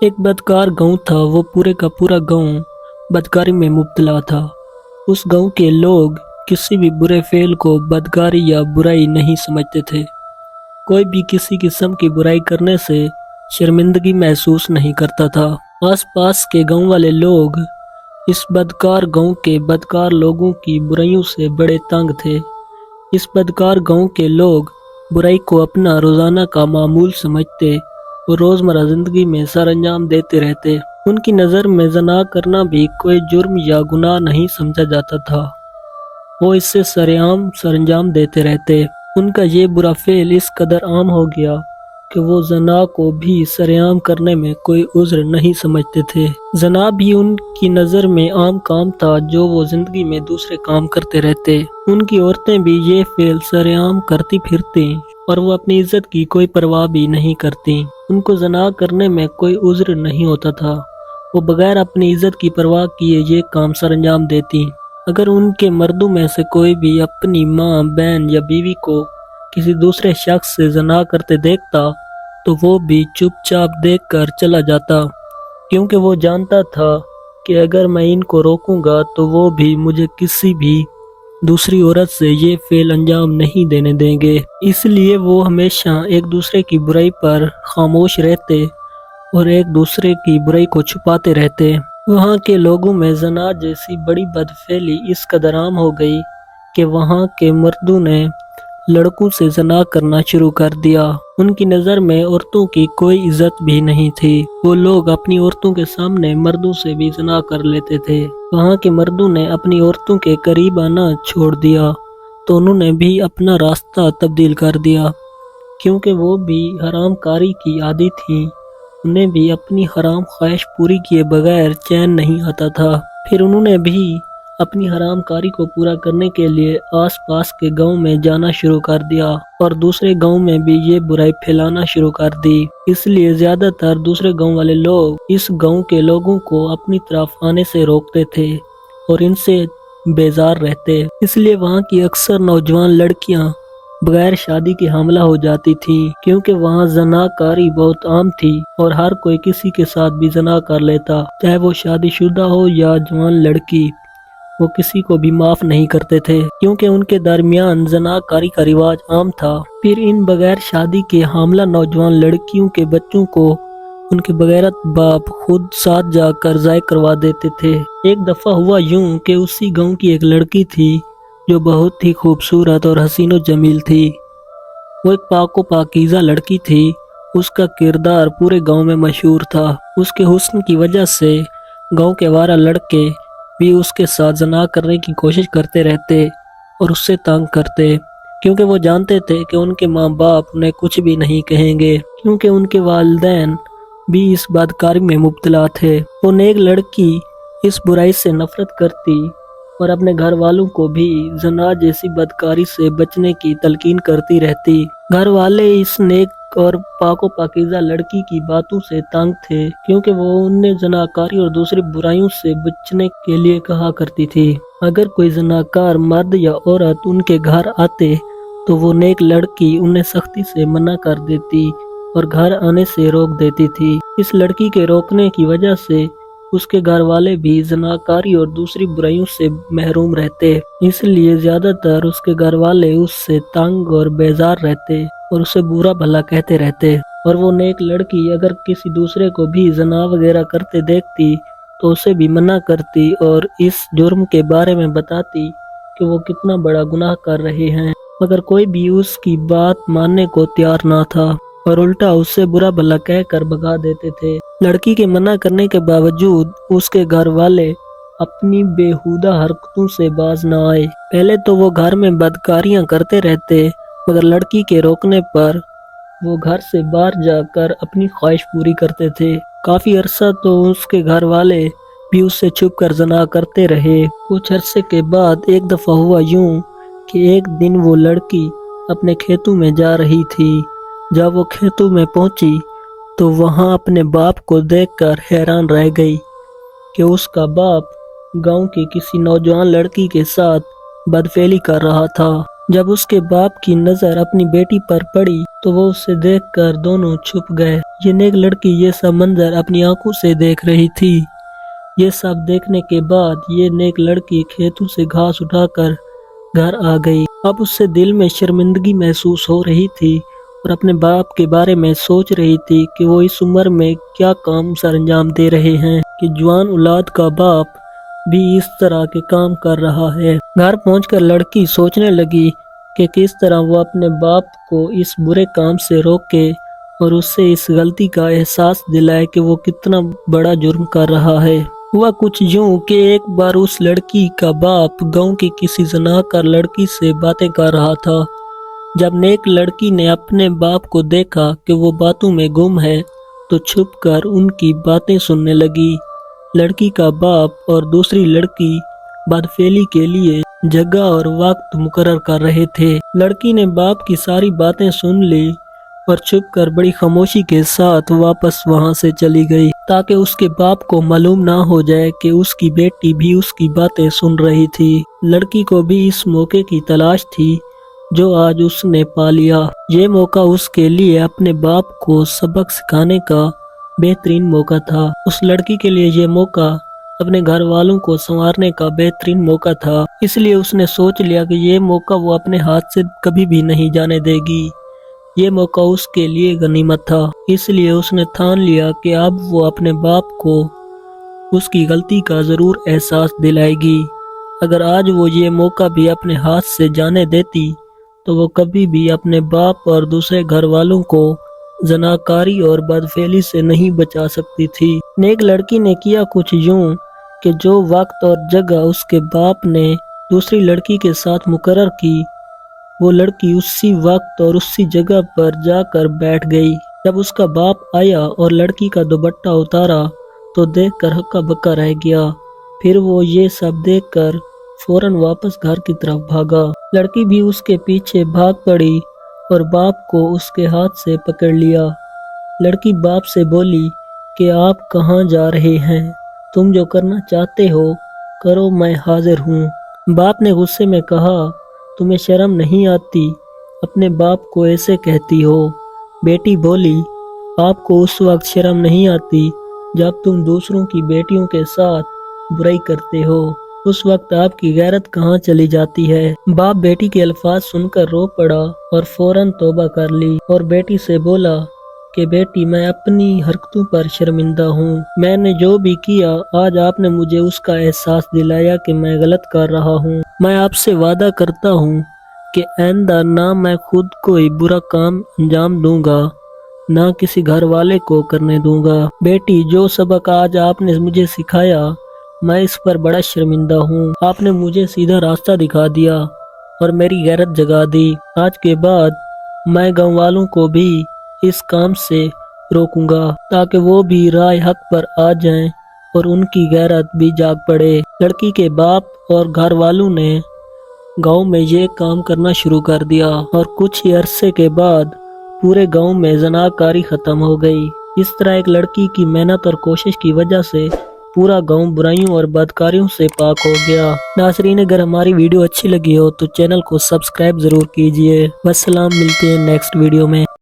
एक बदकार गांव था। वो पूरे का पूरा गांव बदकारी में मुब्तला था। उस गांव के लोग किसी भी बुरे फेल को बदकारी या बुराई नहीं समझते थे। कोई भी किसी किस्म की बुराई करने से शर्मिंदगी महसूस नहीं करता था। आसपास के गांव वाले लोग इस बदकार गांव के बदकार लोगों की बुराइयों से बड़े तंग थे। इस बदकार गांव के लोग बुराई को अपना रोजाना का मामूल समझते और रोजमर्रा जिंदगी में सरअंजाम देते रहते। उनकी नज़र में ज़ना करना भी कोई जुर्म या गुनाह नहीं समझा जाता था। वो इससे सरेआम सरअंजाम देते रहते। उनका ये बुरा फेल इस कदर आम हो गया कि वो ज़ना को भी सरेआम करने में कोई उज़्र नहीं समझते थे। ज़ना भी उनकी नज़र में आम काम था जो वो जिंदगी में दूसरे काम करते रहते। उनकी औरतें भी ये फेल सरेआम करती फिरती और वो अपनी इज्जत की कोई परवाह भी नहीं करती। उनको ज़ना करने में कोई उज़्र नहीं होता था। वो बगैर अपनी इज्जत की परवाह किए ये काम सरअंजाम देती। अगर उनके मर्दों में से कोई भी अपनी माँ, बहन या बीवी को किसी दूसरे शख्स से ज़ना करते देखता तो वो भी चुपचाप देखकर चला जाता, क्योंकि वो जानता था कि अगर मैं इनको रोकूंगा तो वो भी मुझे किसी भी दूसरी औरत से ये फेल अंजाम नहीं देने देंगे। इसलिए वो हमेशा एक दूसरे की बुराई पर खामोश रहते और एक दूसरे की बुराई को छुपाते रहते। वहाँ के लोगों में ज़ना जैसी बड़ी बदफेली इस कदर आम हो गई कि वहाँ के मर्दों ने लड़कों से ज़ना करना शुरू कर दिया। उनकी नज़र में औरतों की कोई इज्जत भी नहीं थी। वो लोग अपनी औरतों के सामने मर्दों से भी ज़ना कर लेते थे। वहाँ के मर्दों ने अपनी औरतों के करीब आना छोड़ दिया तो उन्होंने भी अपना रास्ता तब्दील कर दिया, क्योंकि वो भी हराम कारी की आदी थी। उन्हें भी अपनी हराम ख्वाहिश पूरी किए बगैर चैन नहीं आता था। फिर उन्होंने भी अपनी हराम कारी को पूरा करने के लिए आसपास के गांव में जाना शुरू कर दिया और दूसरे गांव में भी ये बुराई फैलाना शुरू कर दी। इसलिए ज्यादातर दूसरे गांव वाले लोग इस गांव के लोगों को अपनी तरफ आने से रोकते थे और इनसे बेजार रहते। इसलिए वहाँ की अक्सर नौजवान लड़कियां बगैर शादी के हमला हो जाती थी, क्योंकि वहाँ ज़नाकारी बहुत आम थी और हर कोई किसी के साथ भी ज़ना कर लेता, चाहे वो शादीशुदा हो या जवान लड़की। वो किसी को भी माफ नहीं करते थे, क्योंकि उनके दरमियान ज़नाकारी का रिवाज आम था। फिर इन बगैर शादी के हामला नौजवान लड़कियों के बच्चों को उनके बगैरत बाप खुद साथ जाकर ज़ाय करवा देते थे। एक दफा हुआ यूं कि उसी गांव की एक लड़की थी जो बहुत ही खूबसूरत और हसीनो जमील थी। वो एक पाको पाकीज़ा लड़की थी। उसका किरदार पूरे गांव में मशहूर था। उसके हुस्न की वजह से गांव के आवारा लड़के भी उसके साथ ज़ना करने की कोशिश करते रहते और उससे तंग करते, क्योंकि वो जानते थे कि उनके माँ बाप उन्हें कुछ भी नहीं कहेंगे, क्योंकि उनके वालिदैन भी इस बदकारी में मुब्तला थे। वो नेक लड़की इस बुराई से नफरत करती और अपने घर वालों को भी ज़ना जैसी बदकारी से बचने की तलकीन करती रहती। घर वाले इस नेक और पाको पाकीज़ा लड़की की बातों से तंग थे, क्योंकि वो उन्हें ज़नाकारी और दूसरी बुराइयों से बचने के लिए कहा करती थी। अगर कोई ज़नाकार मर्द या औरत उनके घर आते तो वो नेक लड़की उन्हें सख्ती से मना कर देती और घर आने से रोक देती थी। इस लड़की के रोकने की वजह से उसके घर वाले भी ज़नाकारी और दूसरी बुराइयों से महरूम रहते। इसलिए ज्यादातर उसके घर वाले उससे तंग और बेजार रहते और उसे बुरा भला कहते रहते। और वो नेक लड़की अगर किसी दूसरे को भी ज़ना वगैरह करते देखती तो उसे भी मना करती और इस जुर्म के बारे में बताती कि वो कितना बड़ा गुनाह कर रहे हैं, मगर कोई भी उसकी बात मानने को तैयार ना था और उल्टा उससे बुरा भला कहकर भगा देते थे। लड़की के मना करने के बावजूद उसके घर वाले अपनी बेहुदा हरकतों से बाज न आए। पहले तो वो घर में बदकारियां करते रहते, मगर लड़की के रोकने पर वो घर से बाहर जाकर अपनी ख्वाहिश पूरी करते थे। काफी अरसा तो उसके घर वाले भी उससे छुप कर ज़ना करते रहे। कुछ अरसे के बाद एक दफा हुआ यूं कि एक दिन वो लड़की अपने खेतों में जा रही थी। जब वो खेतों में पहुंची तो वहां अपने बाप को देखकर हैरान रह गई कि उसका बाप गांव की किसी नौजवान लड़की के साथ बदफेली कर रहा था। جب اس کے باپ کی نظر اپنی بیٹی پر پڑی تو وہ اسے دیکھ کر دونوں چھپ گئے۔ یہ نیک لڑکی یہ سب منظر اپنی آنکھوں سے دیکھ رہی تھی۔ یہ سب دیکھنے کے بعد یہ نیک لڑکی کھیتوں سے گھاس اٹھا کر گھر آ گئی۔ اب اس سے دل میں شرمندگی محسوس ہو رہی تھی اور اپنے باپ کے بارے میں سوچ رہی تھی کہ وہ اس عمر میں کیا کام سر انجام دے رہے ہیں کہ جوان اولاد کا باپ بھی اس طرح کے کام کر رہا ہے۔ گھر پہنچ کر لڑکی سوچنے لگی کہ کس طرح وہ اپنے باپ کو اس برے کام سے روکے اور اس سے اس غلطی کا احساس دلائے کہ وہ کتنا بڑا جرم کر رہا ہے۔ ہوا کچھ یوں کہ ایک بار اس لڑکی کا باپ گاؤں کی کسی زناکار لڑکی سے باتیں کر رہا تھا۔ جب نیک لڑکی نے اپنے باپ کو دیکھا کہ وہ باتوں میں گم ہے تو چھپ کر ان کی باتیں سننے لگی۔ لڑکی کا باپ اور دوسری لڑکی بدفعلی کے لیے جگہ اور وقت مقرر کر رہے تھے۔ لڑکی نے باپ کی ساری باتیں سن لی اور چھپ کر بڑی خاموشی کے ساتھ واپس وہاں سے چلی گئی تاکہ اس کے باپ کو معلوم نہ ہو جائے کہ اس کی بیٹی بھی اس کی باتیں سن رہی تھی۔ لڑکی کو بھی اس موقع کی تلاش تھی جو آج اس نے پا لیا۔ یہ موقع اس کے لیے اپنے باپ کو سبق سکھانے کا بہترین موقع تھا۔ اس لڑکی کے لیے یہ موقع اپنے گھر والوں کو سنوارنے کا بہترین موقع تھا، اس لیے اس نے سوچ لیا کہ یہ موقع وہ اپنے ہاتھ سے کبھی بھی نہیں جانے دے گی۔ یہ موقع اس کے لیے غنیمت تھا، اس لیے اس نے ٹھان لیا کہ اب وہ اپنے باپ کو اس کی غلطی کا ضرور احساس دلائے گی۔ اگر آج وہ یہ موقع بھی اپنے ہاتھ سے جانے دیتی تو وہ کبھی بھی اپنے باپ اور دوسرے گھر والوں کو زناکاری اور بدفعلی سے نہیں بچا سکتی تھی۔ نیک لڑکی نے کیا کچھ یوں کہ جو وقت اور جگہ اس کے باپ نے دوسری لڑکی کے ساتھ مقرر کی، وہ لڑکی اسی وقت اور اسی جگہ پر جا کر بیٹھ گئی۔ جب اس کا باپ آیا اور لڑکی کا دوپٹہ اتارا تو دیکھ کر ہکا بکا رہ گیا۔ پھر وہ یہ سب دیکھ کر فوراً واپس گھر کی طرف بھاگا۔ لڑکی بھی اس کے پیچھے بھاگ پڑی اور باپ کو اس کے ہاتھ سے پکڑ لیا۔ لڑکی باپ سے بولی کہ آپ کہاں جا رہے ہیں؟ تم جو کرنا چاہتے ہو کرو، میں حاضر ہوں۔ باپ نے غصے میں کہا، تمہیں شرم نہیں آتی؟ اپنے باپ کو ایسے کہتی ہو؟ بیٹی بولی، آپ کو اس وقت شرم نہیں آتی جب تم دوسروں کی بیٹیوں کے ساتھ برائی کرتے ہو؟ اس وقت آپ کی غیرت کہاں چلی جاتی ہے؟ باپ بیٹی کے الفاظ سن کر رو پڑا اور فوراً توبہ کر لی اور بیٹی سے بولا کہ بیٹی، میں اپنی حرکتوں پر شرمندہ ہوں۔ میں نے جو بھی کیا آج آپ نے مجھے اس کا احساس دلایا کہ میں غلط کر رہا ہوں۔ میں آپ سے وعدہ کرتا ہوں کہ آئندہ نہ میں خود کوئی برا کام انجام دوں گا، نہ کسی گھر والے کو کرنے دوں گا۔ بیٹی، جو سبق آج آپ نے مجھے سکھایا میں اس پر بڑا شرمندہ ہوں۔ آپ نے مجھے سیدھا راستہ دکھا دیا اور میری غیرت جگا دی۔ آج کے بعد میں گاؤں والوں کو بھی اس کام سے روکوں گا تاکہ وہ بھی راہ حق پر آ جائیں اور ان کی غیرت بھی جاگ پڑے۔ لڑکی کے باپ اور گھر والوں نے گاؤں میں یہ کام کرنا شروع کر دیا اور کچھ ہی عرصے کے بعد پورے گاؤں میں زناکاری ختم ہو گئی۔ اس طرح ایک لڑکی کی محنت اور کوشش کی وجہ سے پورا گاؤں برائیوں اور بدکاریوں سے پاک ہو گیا۔ ناظرین، اگر ہماری ویڈیو اچھی لگی ہو تو چینل کو سبسکرائب ضرور کیجیے۔ والسلام، ملتے ہیں نیکسٹ ویڈیو میں۔